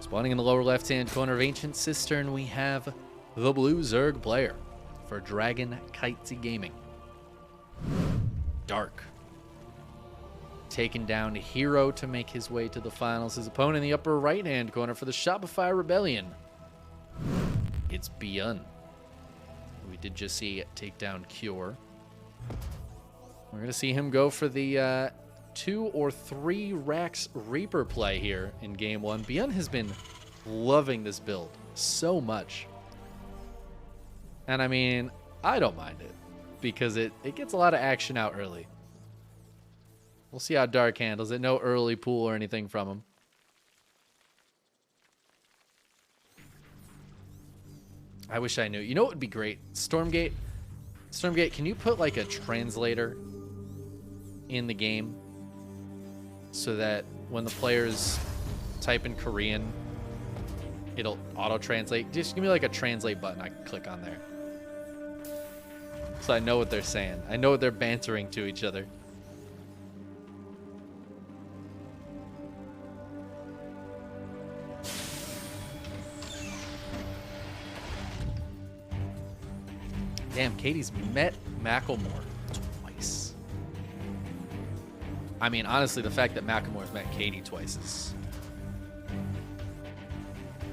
Spawning in the lower left-hand corner of Ancient Cistern, we have the blue Zerg player for Dragon Kitesy Gaming. Dark. Taking down Hero to make his way to the finals. His opponent in the upper right-hand corner for the Shopify Rebellion. It's ByuN. We did just see take down Cure. We're going to see him go for the 2 or 3 Rax Reaper play here in game 1. ByuN has been loving this build so much. And I mean, I don't mind it because it gets a lot of action out early. We'll see how Dark handles it. No early pool or anything from him. I wish I knew. You know what would be great? Stormgate. Stormgate, can you put like a translator in the game so that when the players type in Korean, it'll auto-translate? Just give me like a translate button I can click on there. So I know what they're saying. I know what they're bantering to each other. Damn, Katie's met Macklemore twice. I mean, honestly, the fact that Macklemore's met Katie twice is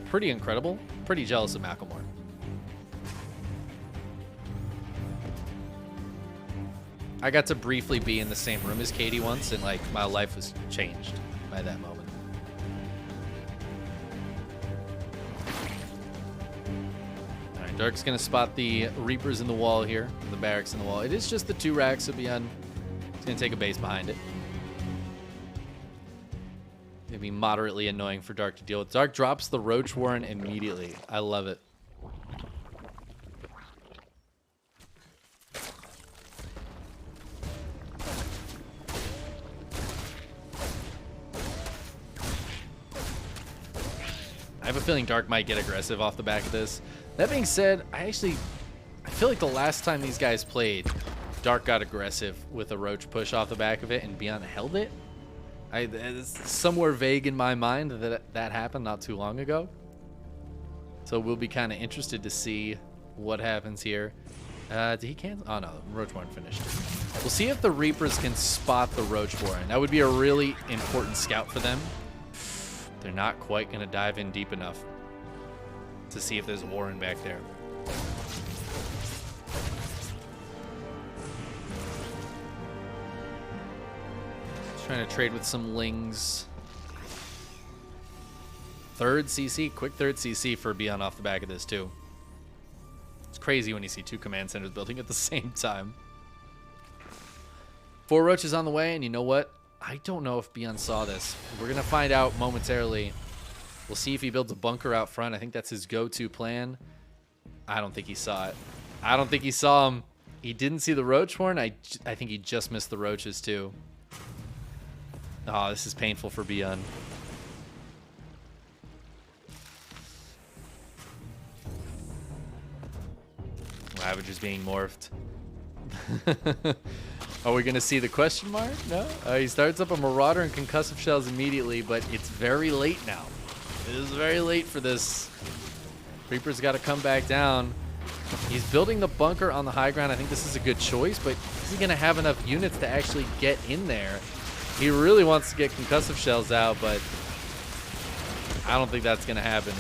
pretty incredible. Pretty jealous of Macklemore. I got to briefly be in the same room as Katie once, and like my life was changed by that moment. Dark's going to spot the Reapers in the wall here, the barracks in the wall. It is just the 2 racks, so ByuN is going to take a base behind it. Going to be moderately annoying for Dark to deal with. Dark drops the Roach Warren immediately. I love it. I have a feeling Dark might get aggressive off the back of this. That being said, I feel like the last time these guys played, Dark got aggressive with a Roach push off the back of it, and ByuN held it. It's somewhere vague in my mind that happened not too long ago. So we'll be kind of interested to see what happens here. Did he cancel? Oh no, Roach Warren finished. We'll see if the Reapers can spot the Roach Warren. That would be a really important scout for them. They're not quite going to dive in deep enough to see if there's Warren back there. Trying to trade with some Lings. Third CC, quick third CC for ByuN off the back of this too. It's crazy when you see 2 command centers building at the same time. 4 Roaches on the way, and you know what? I don't know if ByuN saw this. We're going to find out momentarily. We'll see if he builds a bunker out front. I think that's his go-to plan. I don't think he saw it. I don't think he saw him. He didn't see the Roach Horn. I think he just missed the Roaches too. Oh, this is painful for ByuN. Ravager's being morphed. Are we going to see the question mark? No? He starts up a Marauder and Concussive Shells immediately, but it's very late now. It is very late for this. Reaper's got to come back down. He's building the bunker on the high ground. I think this is a good choice, but is he going to have enough units to actually get in there? He really wants to get Concussive Shells out, but I don't think that's going to happen.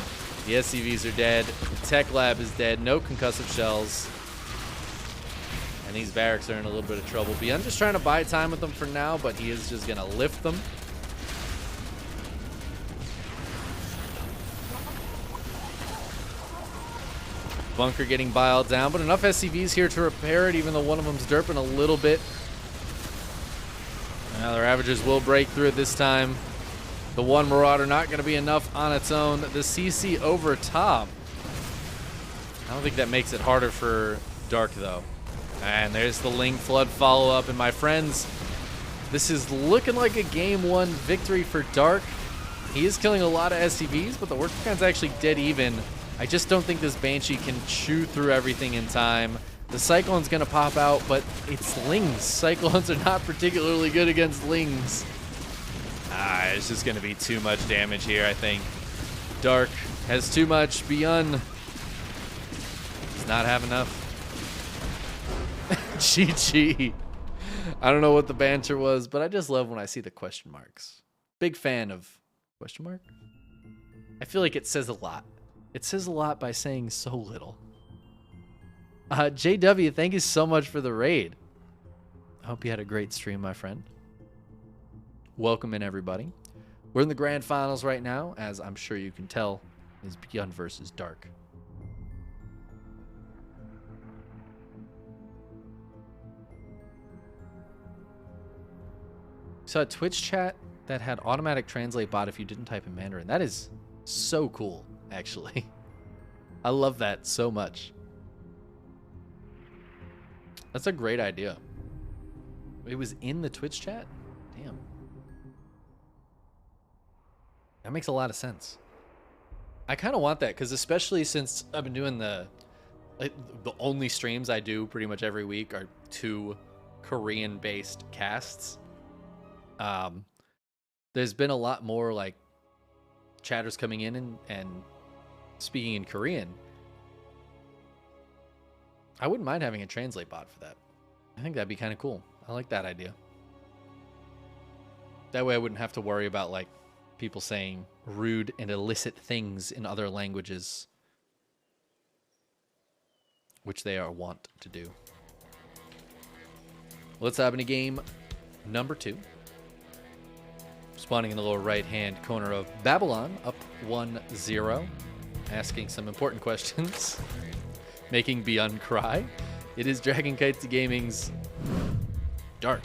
The SCVs are dead. The Tech Lab is dead. No Concussive Shells. And these barracks are in a little bit of trouble. ByuN just trying to buy time with them for now, but he is just going to lift them. Bunker getting biled down, but enough SCVs here to repair it, even though one of them's derping a little bit. Now the Ravagers will break through it this time. The 1 Marauder not going to be enough on its own. The CC over top. I don't think that makes it harder for Dark, though. And there's the Ling Flood follow-up. And my friends, this is looking like a Game 1 victory for Dark. He is killing a lot of SCVs, but the work count's actually dead even. I just don't think this Banshee can chew through everything in time. The Cyclone's going to pop out, but it's Lings. Cyclones are not particularly good against Lings. It's just going to be too much damage here, I think. Dark has too much. ByuN does not have enough. GG. I don't know what the banter was, but I just love when I see the question marks. Big fan of question mark. I feel like it says a lot. It says a lot by saying so little. JW, thank you so much for the raid. I hope you had a great stream, my friend. Welcome in, everybody. We're in the grand finals right now, as I'm sure you can tell, is ByuN versus Dark. Saw a Twitch chat that had automatic translate bot if you didn't type in Mandarin. That is so cool, actually. I love that so much. That's a great idea. It was in the Twitch chat? Damn. That makes a lot of sense. I kind of want that, because especially since I've been doing the only streams I do pretty much every week are 2 Korean-based casts. There's been a lot more like chatters coming in and speaking in Korean. I wouldn't mind having a translate bot for that. I think that'd be kind of cool. I like that idea. That way I wouldn't have to worry about like people saying rude and illicit things in other languages, which they are wont to do. Let's have a game number 2. Spawning in the lower right-hand corner of Babylon, up 1-0. Asking some important questions. Making ByuN cry. It is Dragon Kites Gaming's Dark.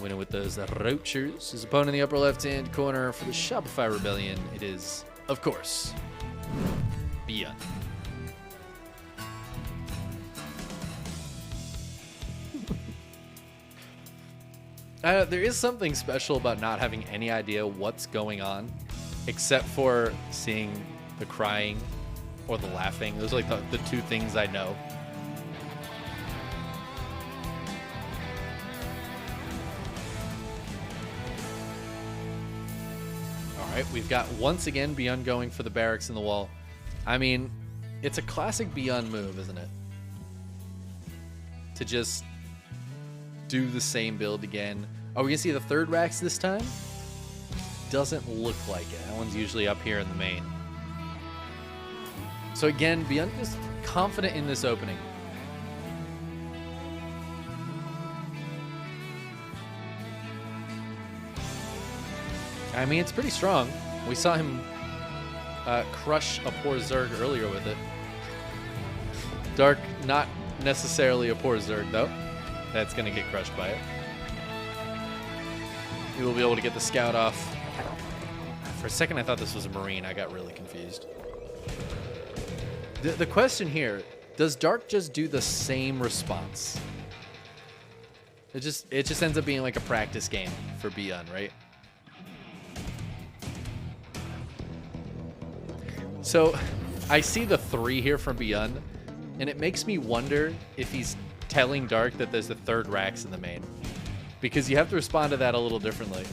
Winning with those Roachers. His opponent in the upper left-hand corner for the Shopify Rebellion. It is, of course, ByuN. There is something special about not having any idea what's going on, except for seeing the crying or the laughing. Those are like the 2 things I know. All right, we've got once again ByuN going for the barracks in the wall. I mean, it's a classic ByuN move, isn't it? To just do the same build again. Are we gonna see the 3rd racks this time? Doesn't look like it. That one's usually up here in the main. So again, ByuN is confident in this opening. I mean, it's pretty strong. We saw him crush a poor Zerg earlier with it. Dark, not necessarily a poor Zerg, though. That's going to get crushed by it. He will be able to get the scout off. For a second, I thought this was a Marine. I got really confused. The question here, does Dark just do the same response? It just ends up being like a practice game for ByuN, right? So I see the 3 here from ByuN, and it makes me wonder if he's telling Dark that there's the 3rd racks in the main, because you have to respond to that a little differently.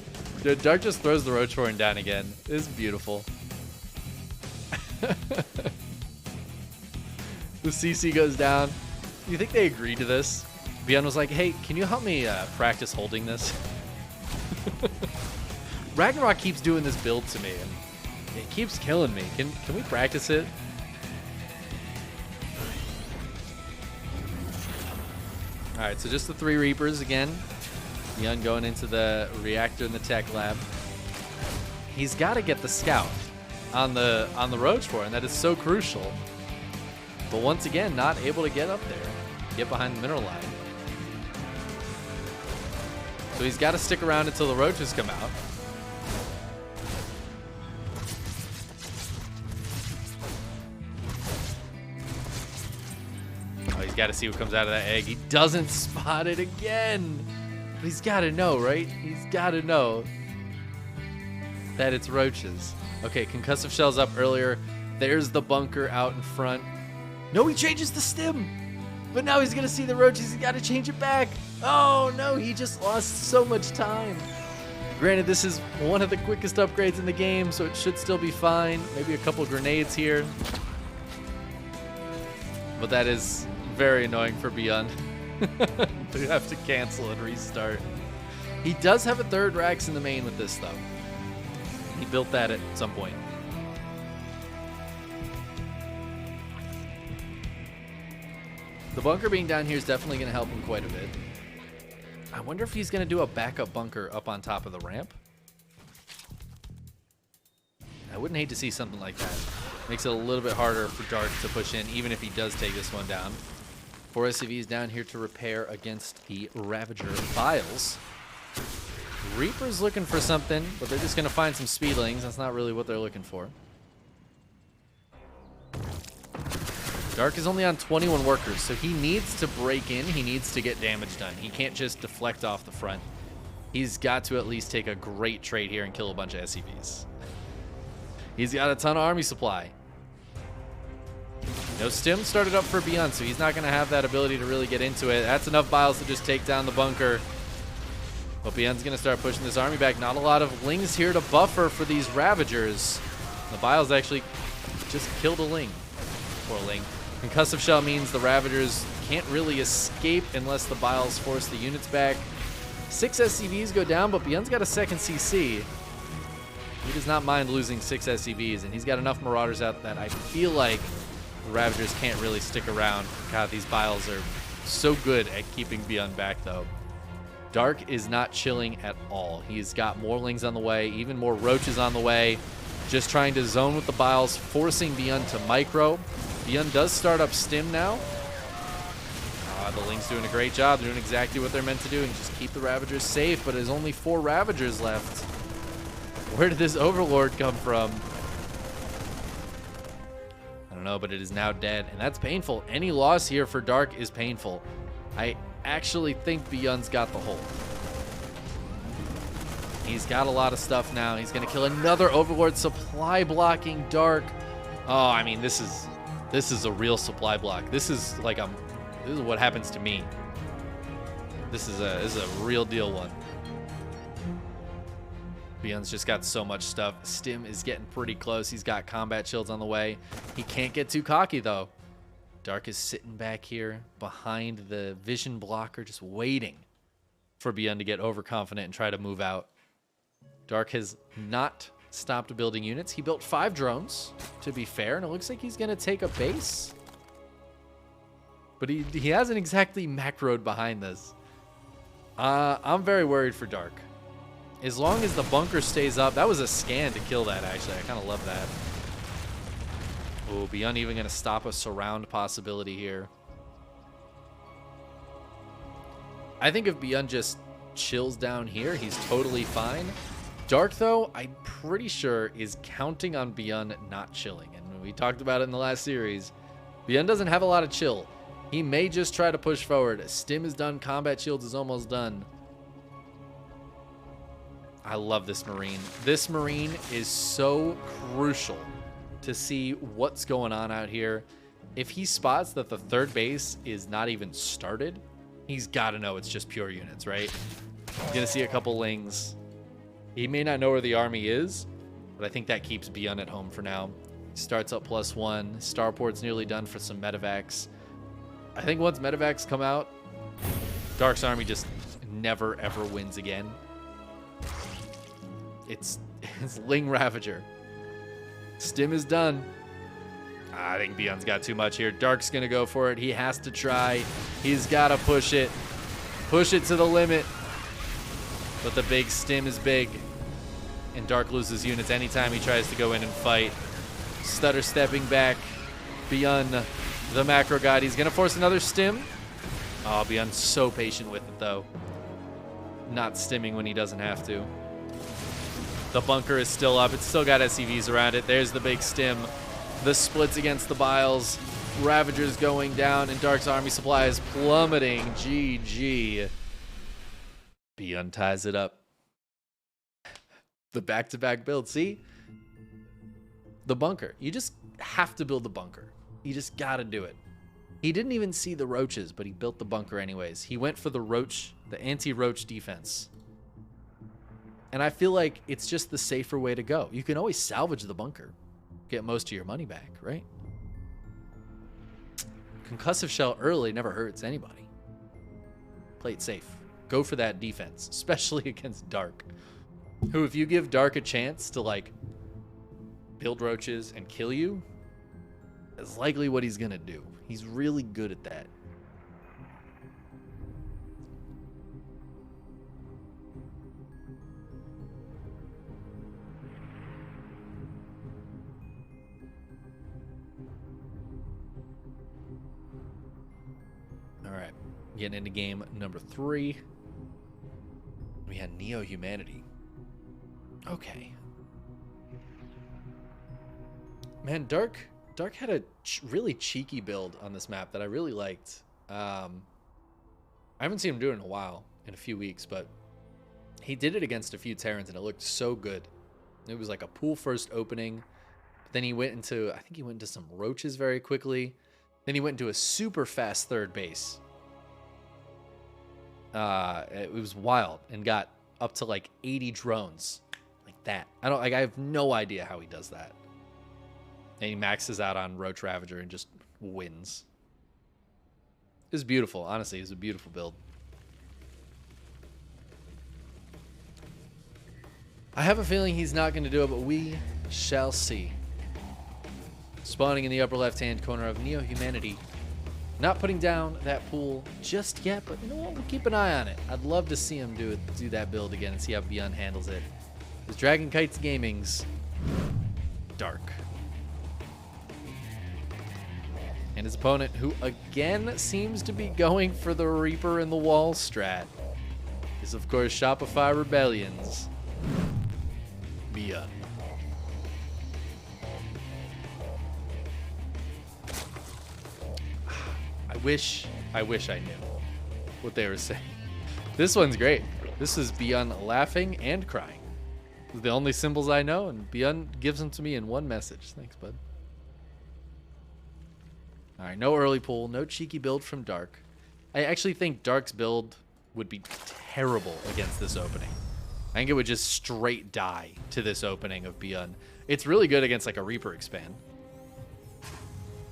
Dude, Dark just throws the Roach Horn down again. This is beautiful. The CC goes down. Do you think they agreed to this? ByuN was like, hey, can you help me practice holding this? Ragnarok keeps doing this build to me, and it keeps killing me. Can we practice it? All right, so just the 3 Reapers again. ByuN going into the reactor in the tech lab. He's got to get the scout on the Roach for, and that is so crucial. But once again, not able to get up there, get behind the mineral line. So he's got to stick around until the Roaches come out. Oh, he's got to see what comes out of that egg. He doesn't spot it again. But he's got to know, right? He's got to know that it's Roaches. Okay, concussive shells up earlier. There's the bunker out in front. No, he changes the stim. But now he's going to see the Roaches. He's got to change it back. Oh, no, he just lost so much time. Granted, this is one of the quickest upgrades in the game, so it should still be fine. Maybe a couple grenades here. But that is very annoying for ByuN. To have to cancel and restart. He does have a third Rax in the main with this, though. He built that at some point. The bunker being down here is definitely going to help him quite a bit. I wonder if he's going to do a backup bunker up on top of the ramp. I wouldn't hate to see something like that. Makes it a little bit harder for Dark to push in, even if he does take this one down. 4 SCVs down here to repair against the Ravager Files. Reaper's looking for something, but they're just going to find some speedlings. That's not really what they're looking for. Dark is only on 21 workers, so he needs to break in. He needs to get damage done. He can't just deflect off the front. He's got to at least take a great trade here and kill a bunch of SCVs. He's got a ton of army supply. No stim started up for ByuN, so he's not going to have that ability to really get into it. That's enough biles to just take down the bunker. But ByuN's going to start pushing this army back. Not a lot of lings here to buffer for these Ravagers. The biles actually just killed a ling. Poor ling. Concussive shell means the Ravagers can't really escape unless the biles force the units back. 6 SCVs go down, but ByuN's got a second CC. He does not mind losing 6 SCVs, and he's got enough Marauders out that I feel like the Ravagers can't really stick around. God, these biles are so good at keeping ByuN back, though. Dark is not chilling at all. He's got more lings on the way, even more roaches on the way. Just trying to zone with the biles, forcing ByuN to micro. ByuN does start up stim now. The ling's doing a great job. They're doing exactly what they're meant to do and just keep the Ravagers safe, but there's only 4 Ravagers left. Where did this Overlord come from? I don't know, but it is now dead, and that's painful. Any loss here for Dark is painful. I actually think ByuN's got the hold. He's got a lot of stuff now. He's going to kill another Overlord, supply blocking Dark. Oh, I mean, this is a real supply block. This is like this is what happens to me. This is a real deal one. ByuN's just got so much stuff. Stim is getting pretty close. He's got combat shields on the way. He can't get too cocky, though. Dark is sitting back here behind the vision blocker, just waiting for ByuN to get overconfident and try to move out. Dark has not stopped building units. He built 5 drones, to be fair, and it looks like he's going to take a base. But he hasn't exactly macroed behind this. I'm very worried for Dark. As long as the bunker stays up, that was a scan to kill that, actually. I kind of love that. Oh, ByuN even going to stop a surround possibility here. I think if ByuN just chills down here, he's totally fine. Dark, though, I'm pretty sure is counting on ByuN not chilling. And we talked about it in the last series. ByuN doesn't have a lot of chill. He may just try to push forward. Stim is done. Combat shields is almost done. I love this Marine. This Marine is so crucial to see what's going on out here. If he spots that the third base is not even started, he's got to know it's just pure units, right? He's going to see a couple lings. He may not know where the army is, but I think that keeps ByuN at home for now. He starts up +1. Starport's nearly done for some medevacs. I think once medevacs come out, Dark's army just never, ever wins again. It's Ling Ravager. Stim is done. I think ByuN's got too much here. Dark's going to go for it. He has to try. He's got to push it. Push it to the limit. But the big Stim is big. And Dark loses units anytime he tries to go in and fight. Stutter stepping back. ByuN, the macro god. He's going to force another Stim. Oh, ByuN's so patient with it, though. Not stimming when he doesn't have to. The bunker is still up. It's still got SCVs around it. There's the big Stim. The splits against the biles. Ravagers going down, and Dark's army supply is plummeting. GG. ByuN ties it up. The back-to-back build. See? The bunker. You just have to build the bunker. You just got to do it. He didn't even see the roaches, but he built the bunker anyways. He went for the roach, the anti-roach defense. And I feel like it's just the safer way to go. You can always salvage the bunker. Get most of your money back, right? Concussive shell early never hurts anybody. Play it safe. Go for that defense, especially against Dark. Who, if you give Dark a chance to, like, build roaches and kill you, is likely what he's going to do. He's really good at that. All right, getting into game number 3. We had Neo Humanity. Okay. Man, Dark had a really cheeky build on this map that I really liked. I haven't seen him do it in a while, in a few weeks, but he did it against a few Terrans and it looked so good. It was like a pool first opening. But then he went into, I think he went into some roaches very quickly. Then he went into a super fast third base. It was wild and got up to like 80 drones like that. I have no idea how he does that. And he maxes out on Roach Ravager and just wins. It was beautiful. Honestly, it was a beautiful build. I have a feeling he's not going to do it, but we shall see. Spawning in the upper left-hand corner of Neo Humanity. Not putting down that pool just yet, but you know what? We'll keep an eye on it. I'd love to see him do that build again and see how ByuN handles it. It's Dragon Kites Gaming's Dark. And his opponent, who again seems to be going for the Reaper in the Wall strat, is of course Shopify Rebellion's ByuN. I wish I knew what they were saying. This one's great. This is ByuN laughing and crying. The only symbols I know, and ByuN gives them to me in one message. Thanks, bud. All right, no early pull, no cheeky build from Dark. I actually think Dark's build would be terrible against this opening. I think it would just straight die to this opening of ByuN. It's really good against like a Reaper expand.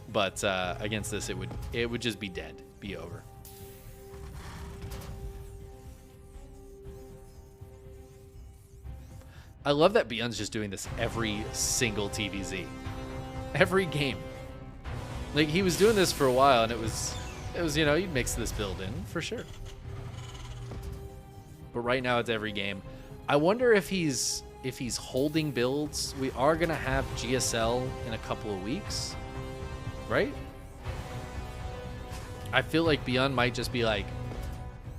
But against this, it would just be dead, be over. I love that ByuN's just doing this every single TVZ, every game. Like he was doing this for a while, and it was you know, you'd mix this build in for sure. But right now it's every game. I wonder if he's holding builds. We are gonna have GSL in a couple of weeks. Right? I feel like ByuN might just be like,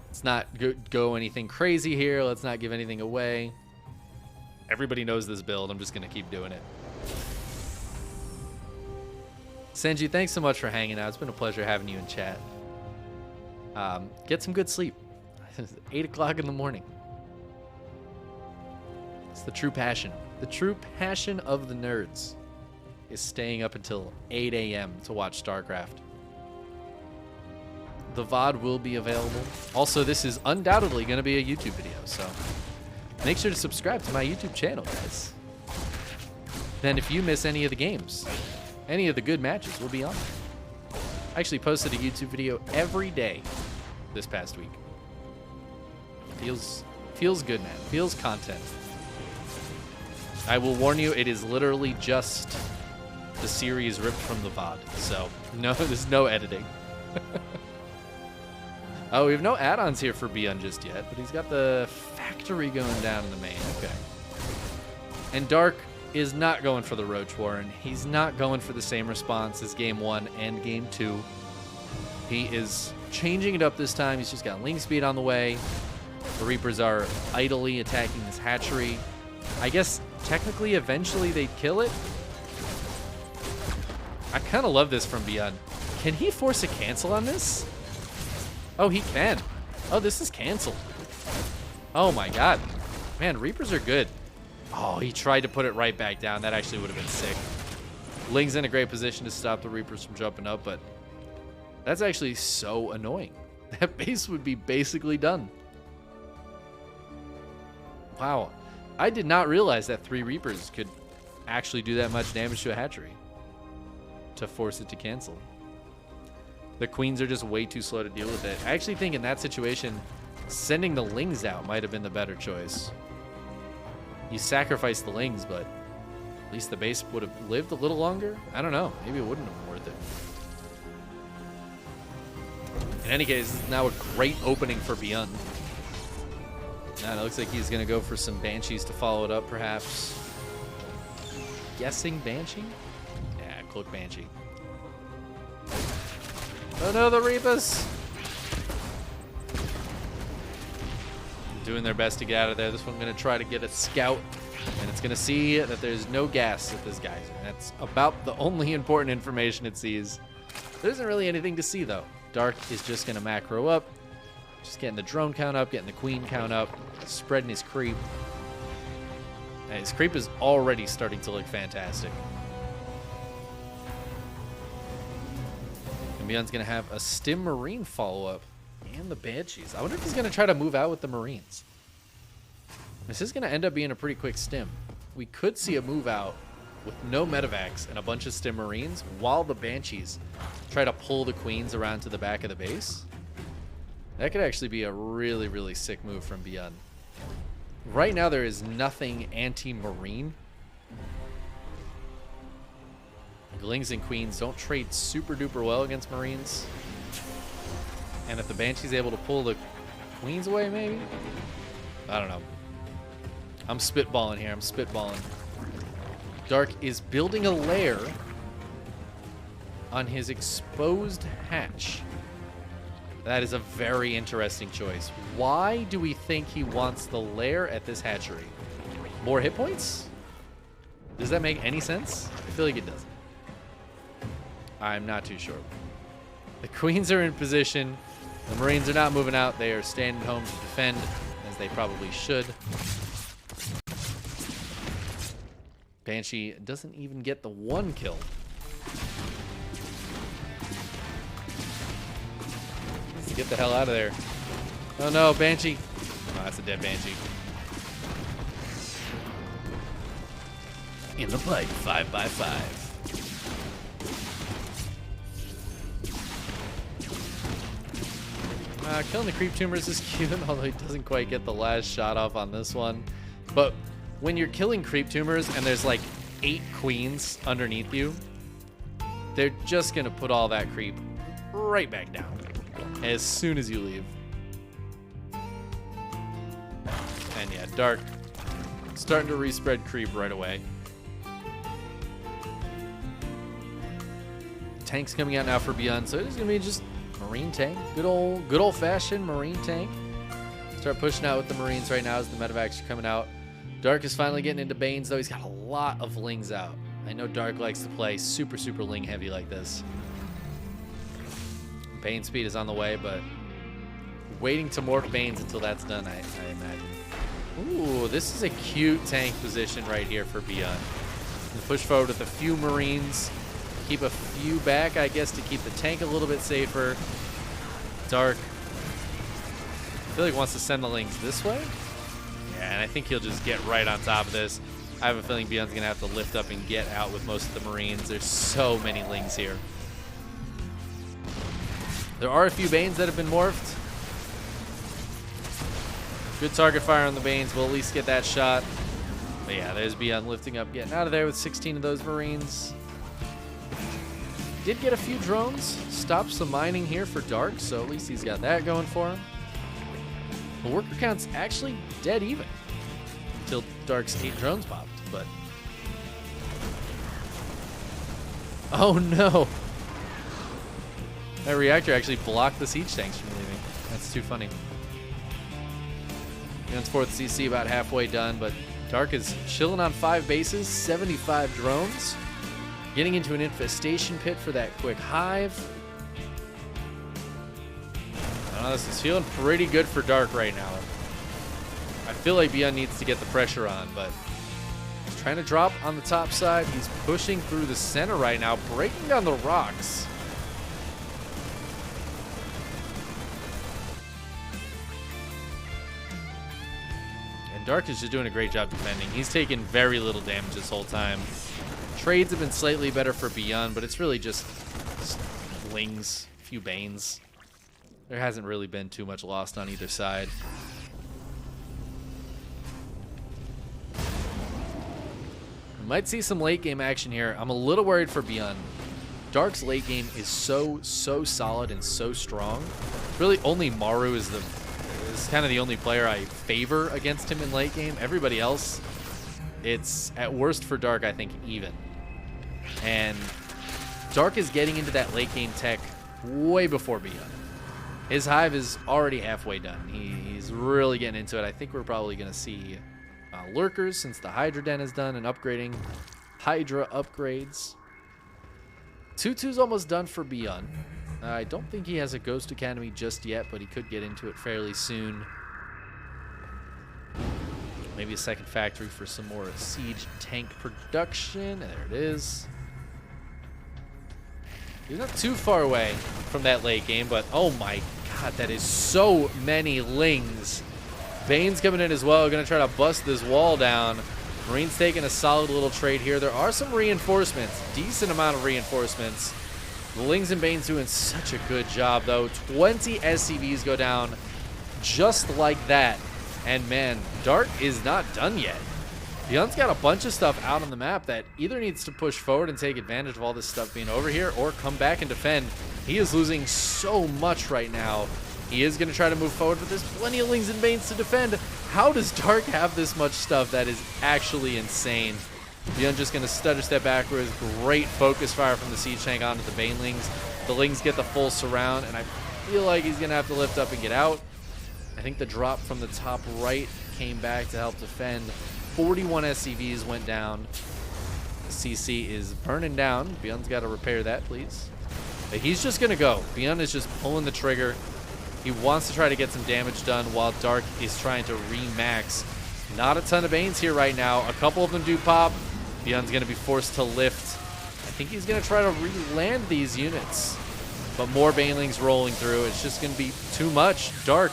let's not go anything crazy here. Let's not give anything away. Everybody knows this build. I'm just going to keep doing it. Senji, thanks so much for hanging out. It's been a pleasure having you in chat. Get some good sleep. It's 8 o'clock in the morning. It's the true passion. The true passion of the nerds is staying up until 8 a.m. to watch StarCraft. The VOD will be available. Also, this is undoubtedly going to be a YouTube video, so make sure to subscribe to my YouTube channel, guys. Then if you miss any of the games, any of the good matches will be on. I actually posted a YouTube video every day this past week. Feels good, man. Feels content. I will warn you, it is literally just the series ripped from the VOD, so no, there's no editing. Oh, we have no add-ons here for ByuN just yet, but he's got the factory going down in the main. Okay. And Dark is not going for the Roach Warren. He's not going for the same response as Game 1 and Game 2. He is changing it up this time. He's just got Ling Speed on the way. The Reapers are idly attacking this hatchery. I guess technically eventually they'd kill it. I kind of love this from ByuN. Can he force a cancel on this? Oh, he can. Oh, this is canceled. Oh my god. Man, Reapers are good. Oh, he tried to put it right back down. That actually would have been sick. Ling's in a great position to stop the Reapers from jumping up, but that's actually so annoying. That base would be basically done. Wow. I did not realize that 3 Reapers could actually do that much damage to a hatchery to force it to cancel. The queens are just way too slow to deal with it. I actually think in that situation, sending the lings out might have been the better choice. You sacrifice the lings, but at least the base would have lived a little longer. I don't know. Maybe it wouldn't have been worth it. In any case, this is now a great opening for ByuN. Now it looks like he's going to go for some Banshees to follow it up, perhaps. Guessing Banshee? Yeah, Cloak Banshee. Oh no, the Reapers! Doing their best to get out of there. This one's going to try to get a scout, and it's going to see that there's no gas at this geyser. That's about the only important information it sees. There isn't really anything to see, though. Dark is just going to macro up, just getting the drone count up, getting the queen count up, spreading his creep. And his creep is already starting to look fantastic. And ByuN's going to have a Stim Marine follow-up and the Banshees. I wonder if he's going to try to move out with the Marines. This is going to end up being a pretty quick stim. We could see a move out with no medevacs and a bunch of Stim Marines while the Banshees try to pull the queens around to the back of the base. That could actually be a really, really sick move from ByuN. Right now, there is nothing anti-Marine. Lings and Queens don't trade super duper well against Marines. And if the Banshee's able to pull the Queens away, maybe? I don't know. I'm spitballing here. I'm spitballing. Dark is building a lair on his exposed hatch. That is a very interesting choice. Why do we think he wants the lair at this hatchery? More hit points? Does that make any sense? I feel like it doesn't. I'm not too sure. The Queens are in position. The Marines are not moving out. They are standing home to defend, as they probably should. Banshee doesn't even get the 1 kill. Let's get the hell out of there. Oh no, Banshee. Oh, that's a dead Banshee. In the pipe, 5x5. Killing the creep tumors is cute, although he doesn't quite get the last shot off on this one. But when you're killing creep tumors and there's like 8 queens underneath you, they're just going to put all that creep right back down as soon as you leave. And yeah, Dark starting to respread creep right away. Tank's coming out now for ByuN, so it is going to be just Marine tank. Good old-fashioned Marine tank. Start pushing out with the Marines right now as the medevacs are coming out. Dark is finally getting into Banes, though. He's got a lot of lings out. I know Dark likes to play super, super ling heavy like this. Bane speed is on the way, but waiting to morph Banes until that's done, I imagine. Ooh, this is a cute tank position right here for ByuN. Push forward with a few Marines. Keep a few back, I guess, to keep the tank a little bit safer. Dark, I feel like wants to send the lings this way. Yeah, and I think he'll just get right on top of this. I have a feeling ByuN's going to have to lift up and get out with most of the Marines. There's so many lings here. There are a few Banes that have been morphed. Good target fire on the Banes. We'll at least get that shot. But yeah, there's ByuN lifting up, getting out of there with 16 of those Marines. Did get a few drones, stopped some mining here for Dark, so at least he's got that going for him. The worker count's actually dead even until Dark's 8 drones popped, but... Oh no! That reactor actually blocked the siege tanks from leaving. That's too funny. ByuN's 4th CC about halfway done, but Dark is chilling on 5 bases, 75 drones. Getting into an infestation pit for that quick hive. I don't know, this is feeling pretty good for Dark right now. I feel like ByuN needs to get the pressure on, but he's trying to drop on the top side. He's pushing through the center right now, breaking down the rocks. Dark is just doing a great job defending. He's taken very little damage this whole time. Trades have been slightly better for ByuN, but it's really just Lings, a few Banes. There hasn't really been too much lost on either side. We might see some late game action here. I'm a little worried for ByuN. Dark's late game is so solid and so strong. Really only Maru is kind of the only player I favor against him in late game. Everybody else, it's at worst for Dark, I think, even. And Dark is getting into that late game tech way before ByuN. His Hive is already halfway done. He's really getting into it. I think we're probably going to see Lurkers since the Hydra Den is done and upgrading. Hydra upgrades. 2-2's almost done for ByuN. I don't think he has a Ghost Academy just yet, but he could get into it fairly soon. Maybe a second factory for some more siege tank production. There it is. He's not too far away from that late game, but oh my god, that is so many Lings. Bane's coming in as well, going to try to bust this wall down. Marine's taking a solid little trade here. There are some reinforcements, decent amount of reinforcements. The Lings and Bane's doing such a good job, though. 20 SCVs go down just like that. And man, Dark is not done yet. ByuN's got a bunch of stuff out on the map that either needs to push forward and take advantage of all this stuff being over here or come back and defend. He is losing so much right now. He is going to try to move forward, but there's plenty of Lings and Banes to defend. How does Dark have this much stuff? That is actually insane. ByuN just going to stutter step backwards. Great focus fire from the siege tank onto the Banelings. The Lings get the full surround, and I feel like he's going to have to lift up and get out. I think the drop from the top right came back to help defend. 41 SCVs went down. The CC is burning down. ByuN's got to repair that, please. But he's just going to go. ByuN is just pulling the trigger. He wants to try to get some damage done while Dark is trying to re-max. Not a ton of Banes here right now. A couple of them do pop. ByuN's going to be forced to lift. I think he's going to try to re-land these units. But more Banelings rolling through. It's just going to be too much. Dark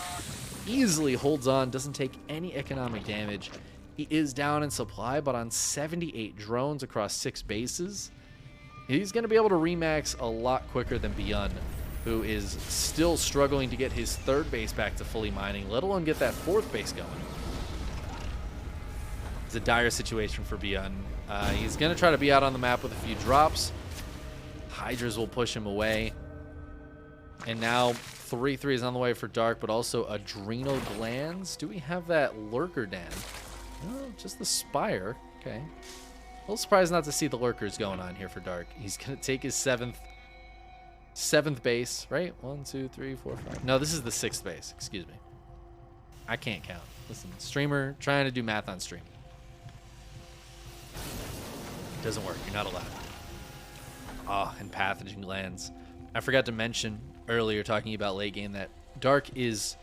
easily holds on, doesn't take any economic damage. He is down in supply, but on 78 drones across 6 bases, he's going to be able to remax a lot quicker than ByuN, who is still struggling to get his 3rd base back to fully mining, let alone get that 4th base going. It's a dire situation for ByuN. He's going to try to be out on the map with a few drops. Hydras will push him away. And now 3-3 is on the way for Dark, but also Adrenal Glands. Do we have that Lurker Den? Oh, just the Spire. Okay. A little surprised not to see the Lurkers going on here for Dark. He's going to take his 7th base, right? 1, 2, 3, 4, 5. No, this is the 6th base. Excuse me. I can't count. Listen, streamer trying to do math on stream. Doesn't work. You're not allowed. Ah, and Pathogen Glands. I forgot to mention earlier talking about late game that Dark is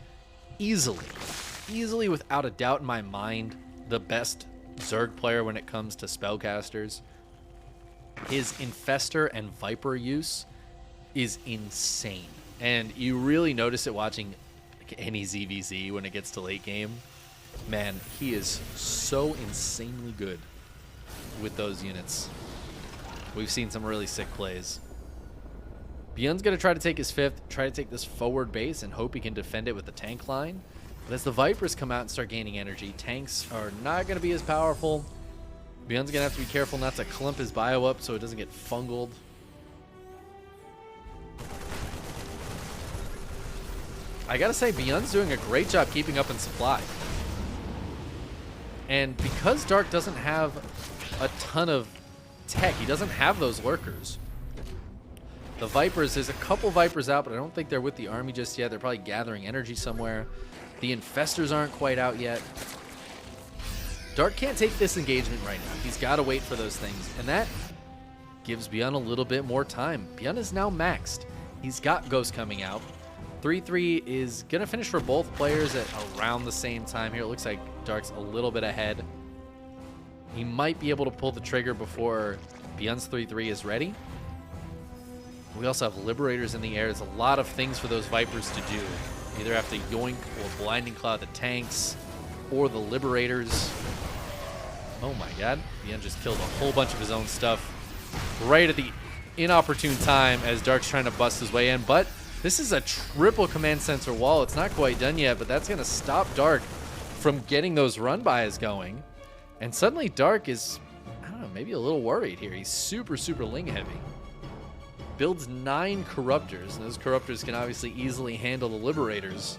easily without a doubt in my mind the best Zerg player when it comes to spellcasters. His Infestor and Viper use is insane, and you really notice it watching any ZVZ when it gets to late game. Man, he is so insanely good with those units. We've seen some really sick plays. ByuN's going to try to take his 5th, try to take this forward base and hope he can defend it with the tank line. But as the Vipers come out and start gaining energy, tanks are not going to be as powerful. ByuN's going to have to be careful not to clump his bio up so it doesn't get fungled. I got to say, ByuN's doing a great job keeping up in supply. And because Dark doesn't have a ton of tech, he doesn't have those Lurkers. The Vipers, there's a couple Vipers out, but I don't think they're with the army just yet. They're probably gathering energy somewhere. The Infestors aren't quite out yet. Dark can't take this engagement right now. He's got to wait for those things, and that gives ByuN a little bit more time. ByuN is now maxed. He's got Ghost coming out. 3-3 is going to finish for both players at around the same time here. It looks like Dark's a little bit ahead. He might be able to pull the trigger before ByuN's 3-3 is ready. We also have Liberators in the air. There's a lot of things for those Vipers to do. Either have to yoink or Blinding Cloud the tanks. or the Liberators. Oh my god. ByuN just killed a whole bunch of his own stuff right at the inopportune time as Dark's trying to bust his way in. But this is a triple command center wall. It's not quite done yet, but that's going to stop Dark from getting those run-bys going. And suddenly Dark is, I don't know, maybe a little worried here. He's super, super Ling heavy. Builds 9 Corruptors, and those Corruptors can obviously easily handle the Liberators.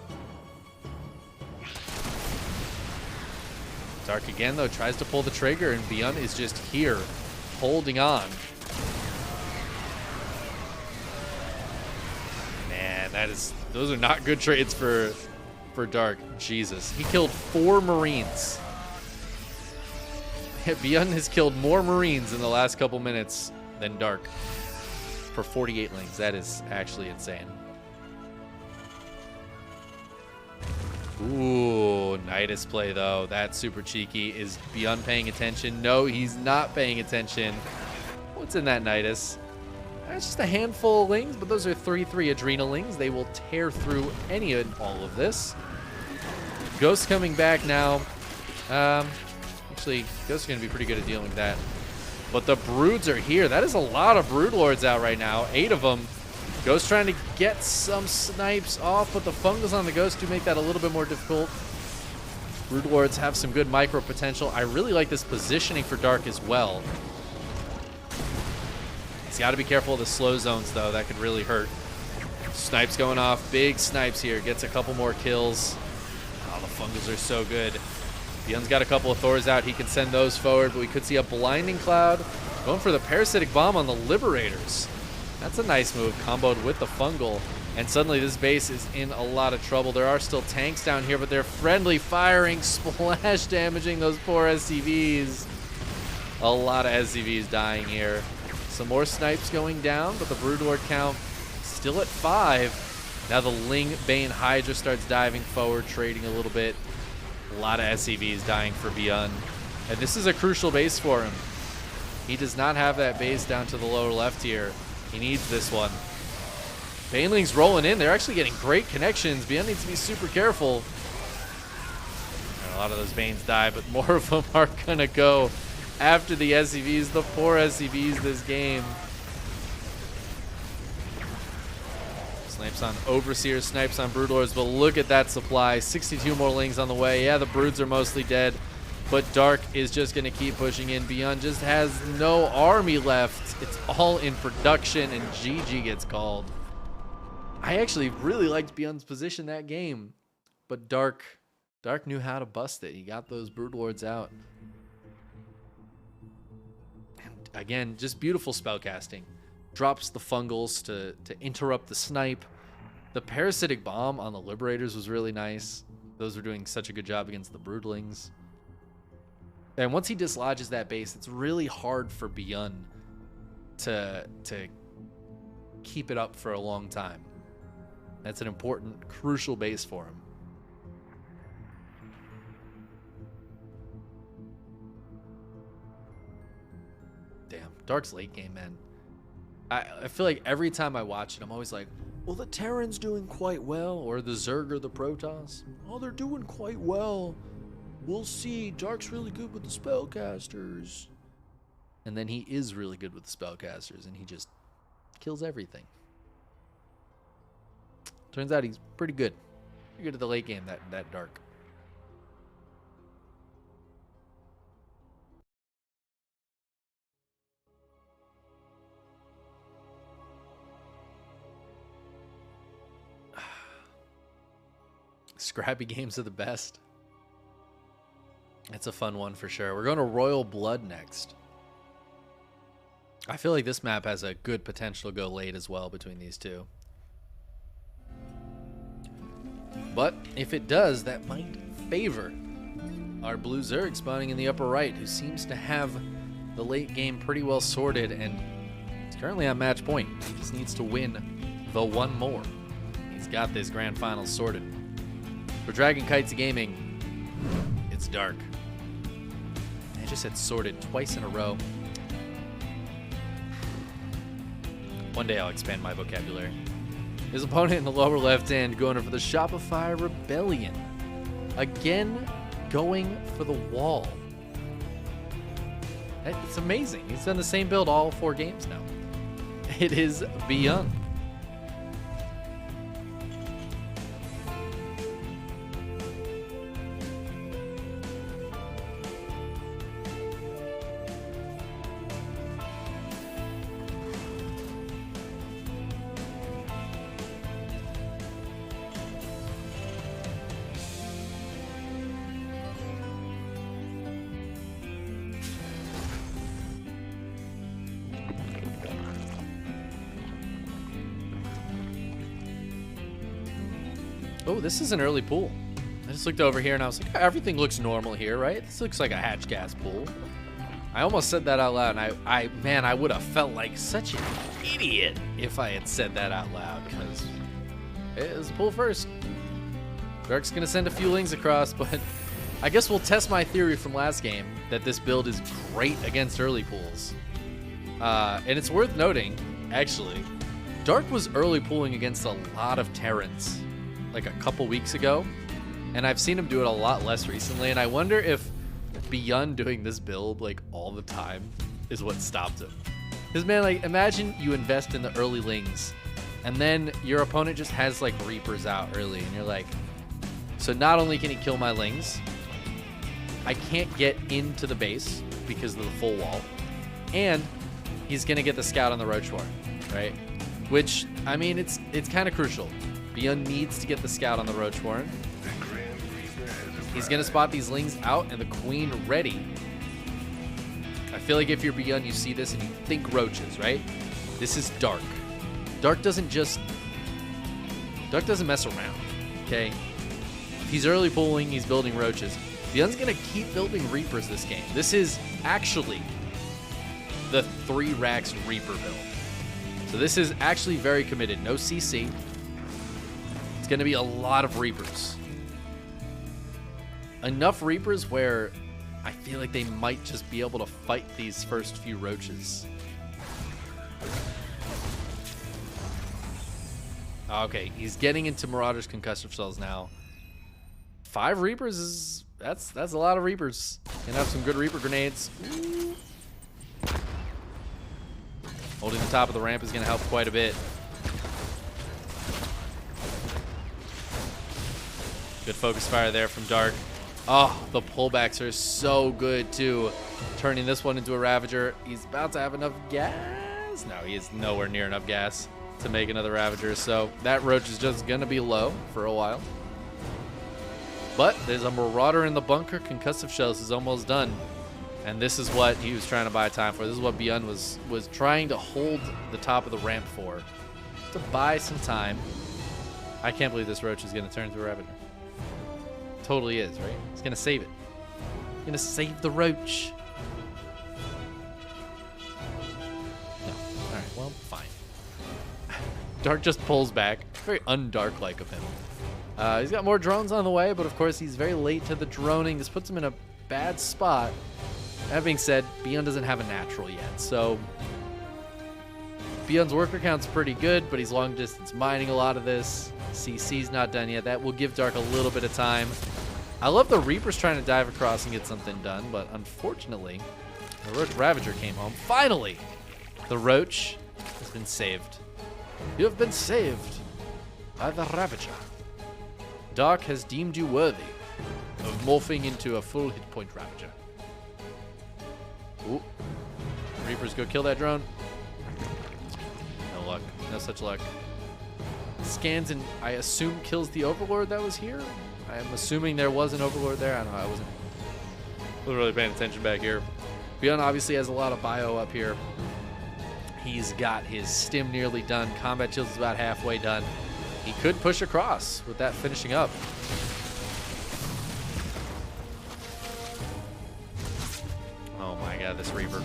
Dark again, though, tries to pull the trigger, and ByuN is just here, holding on. Man, those are not good trades for Dark. Jesus. He killed 4 Marines. ByuN has killed more Marines in the last couple minutes than Dark for 48 Lings. That is actually insane. Ooh, Nidus play, though. That's super cheeky. Is ByuN paying attention? No, he's not paying attention. What's in that Nidus? That's just a handful of Lings, but those are 3/3 Adrenalings. They will tear through any and all of this. Ghost coming back now. Actually, Ghost is going to be pretty good at dealing with that. But the Broods are here. That is a lot of Broodlords out right now. 8 of them. Ghost trying to get some snipes off, but the Fungals on the Ghost do make that a little bit more difficult. Broodlords have some good micro potential. I really like this positioning for Dark as well. He's got to be careful of the slow zones, though. That could really hurt. Snipes going off. Big snipes here. Gets a couple more kills. Oh, the Fungals are so good. ByuN's got a couple of Thors out. He can send those forward, but we could see a Blinding Cloud going for the Parasitic Bomb on the Liberators. That's a nice move, comboed with the Fungal. And suddenly this base is in a lot of trouble. There are still tanks down here, but they're friendly firing, splash damaging those poor SCVs. A lot of SCVs dying here. Some more snipes going down, but the Broodlord count still at 5. Now the Ling Bane Hydra starts diving forward, trading a little bit. A lot of SCVs dying for ByuN. And this is a crucial base for him. He does not have that base down to the lower left here. He needs this one. Banelings rolling in. They're actually getting great connections. ByuN needs to be super careful. And a lot of those Banes die, but more of them are going to go after the SCVs. The poor SCVs this game. Snipes on Overseer, snipes on Broodlords, but look at that supply. 62 more Lings on the way. Yeah, the Broods are mostly dead, but Dark is just going to keep pushing in. ByuN just has no army left. It's all in production, and GG gets called. I actually really liked ByuN's position that game, but Dark knew how to bust it. He got those Broodlords out. And again, just beautiful spellcasting. Drops the Fungals to interrupt the snipe. The Parasitic Bomb on the Liberators was really nice. Those were doing such a good job against the Broodlings. And once he dislodges that base, it's really hard for ByuN to keep it up for a long time. That's an important, crucial base for him. Damn, Dark's late game, man. I feel like every time I watch it, I'm always like, well, the Terran's doing quite well, or the Zerg or the Protoss. Oh, they're doing quite well. We'll see. Dark's really good with the spellcasters. And then he is really good with the spellcasters, and he just kills everything. Turns out he's pretty good. Pretty good at the late game, that Dark. Scrappy games are the best. It's a fun one for sure. We're going to Royal Blood next. I feel like this map has a good potential to go late as well between these two. But if it does, that might favor our blue Zerg spawning in the upper right, who seems to have the late game pretty well sorted, and he's currently on match point. He just needs to win the one more. He's got this grand final sorted. For Dragon Kites Gaming, it's Dark. I just had sorted twice in a row. One day I'll expand my vocabulary. His opponent in the lower left end going for the Shopify Rebellion. Again, going for the wall. It's amazing. He's done the same build all 4 games now. It is ByuN. Oh, this is an early pool. I just looked over here and I was like, everything looks normal here, right? This looks like a hatch gas pool. I almost said that out loud, and man, I would have felt like such an idiot if I had said that out loud, because it was pool first. Dark's gonna send a few lings across, but I guess we'll test my theory from last game that this build is great against early pools. And it's worth noting, actually, Dark was early pooling against a lot of Terrans like a couple weeks ago, and I've seen him do it a lot less recently, and I wonder if ByuN doing this build like all the time is what stopped him. Because man, like, imagine you invest in the early lings and then your opponent just has like Reapers out early and you're like, so not only can he kill my lings, I can't get into the base because of the full wall, and he's gonna get the scout on the Roach War, right? Which, I mean, it's kind of crucial. ByuN needs to get the scout on the Roach Warren. He's going to spot these lings out and the queen ready. I feel like if you're ByuN, you see this and you think roaches, right? This is Dark. Dark doesn't mess around, okay? If he's early pulling, he's building roaches. ByuN's going to keep building Reapers this game. This is actually the 3 racks Reaper build. So this is actually very committed. No CC. It's going to be a lot of Reapers. Enough Reapers where I feel like they might just be able to fight these first few roaches. Okay, he's getting into Marauder's concussive shells now. 5 Reapers is that's a lot of Reapers. Gonna have some good Reaper grenades. Ooh. Holding the top of the ramp is gonna help quite a bit. Good focus fire there from Dark. Oh, the pullbacks are so good too. Turning this one into a Ravager. He's about to have enough gas. No, he is nowhere near enough gas to make another Ravager. So that Roach is just going to be low for a while. But there's a Marauder in the bunker. Concussive Shells is almost done. And this is what he was trying to buy time for. This is what ByuN was trying to hold the top of the ramp for. To buy some time. I can't believe this Roach is going to turn into a Ravager. Totally is, right? He's gonna save it. He's gonna save the Roach. No. Alright, well, fine. Dark just pulls back. Very undark-like of him. He's got more drones on the way, but of course he's very late to the droning. This puts him in a bad spot. That being said, ByuN doesn't have a natural yet, so ByuN's worker count's pretty good, but he's long distance mining a lot of this. CC's not done yet. That will give Dark a little bit of time. I love the Reapers trying to dive across and get something done, but unfortunately, the Roach Ravager came home. Finally, the Roach has been saved. You have been saved by the Ravager. Dark has deemed you worthy of morphing into a full hit point Ravager. Ooh. Reapers go kill that drone. No luck. No such luck. Scans and I assume kills the Overlord that was here. I'm assuming there was an Overlord there. I don't know. I wasn't really paying attention back here. ByuN obviously has a lot of bio up here. He's got his stim nearly done. Combat chills is about halfway done. He could push across with that finishing up. Oh my god, this Reaper.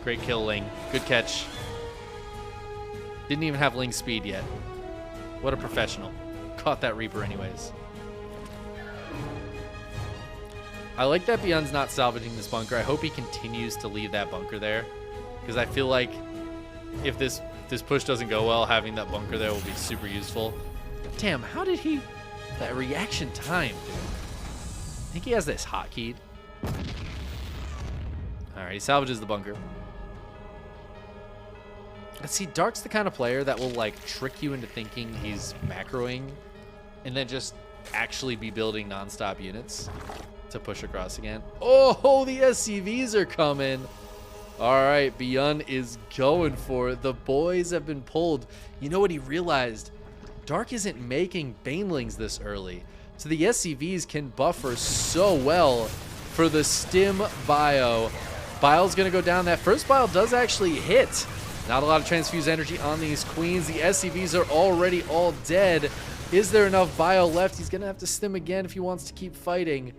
Great kill, Ling. Good catch. Didn't even have Ling speed yet. What a professional. Caught that Reaper anyways. I like that ByuN's not salvaging this bunker. I hope he continues to leave that bunker there, because I feel like if this push doesn't go well, having that bunker there will be super useful. Damn, how did he... That reaction time, dude. I think he has this hotkeyed. All right, he salvages the bunker. Let's see, Dark's the kind of player that will like trick you into thinking he's macroing and then just actually be building nonstop units to push across again. Oh, the SCVs are coming. All right, ByuN is going for it. The boys have been pulled. You know what he realized? Dark isn't making Banelings this early, so the SCVs can buffer so well for the stim bio. Bile's gonna go down. That first bile does actually hit. Not a lot of transfuse energy on these queens. The SCVs are already all dead. Is there enough bio left? He's gonna have to stim again if he wants to keep fighting.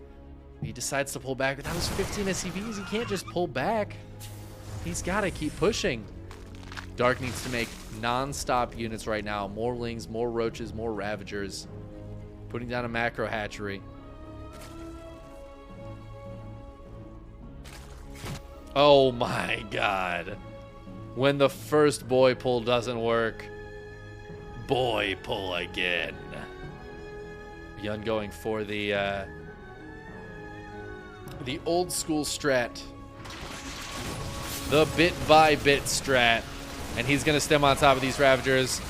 He decides to pull back, but that was 15 SCVs. He can't just pull back. He's gotta keep pushing. Dark needs to make non-stop units right now. More lings, more roaches, more ravagers. Putting down a macro hatchery. Oh my god. When the first boy pull doesn't work, boy pull again. ByuN going for the old school strat. The bit by bit strat. And he's going to stem on top of these Ravagers.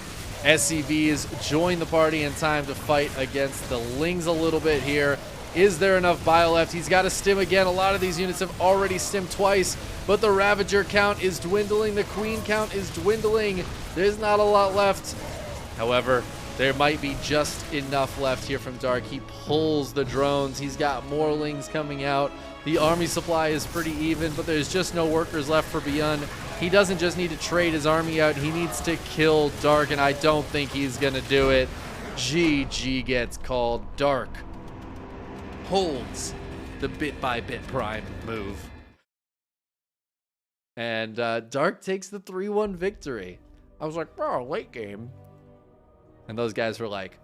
SCVs join the party in time to fight against the Lings a little bit here. Is there enough bio left? He's got to stim again. A lot of these units have already stimmed twice, but the Ravager count is dwindling. The Queen count is dwindling. There's not a lot left. However, there might be just enough left here from Dark. He pulls the drones. He's got more Lings coming out. The army supply is pretty even, but there's just no workers left for ByuN. He doesn't just need to trade his army out. He needs to kill Dark, and I don't think he's going to do it. GG gets called. Dark holds the bit-by-bit prime move. And Dark takes the 3-1 victory. I was like, bro, late game. And those guys were like,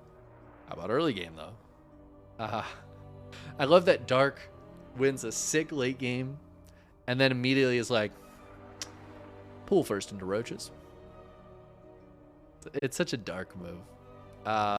how about early game, though? I love that Dark wins a sick late game and then immediately is like, pull first into roaches. It's such a Dark move.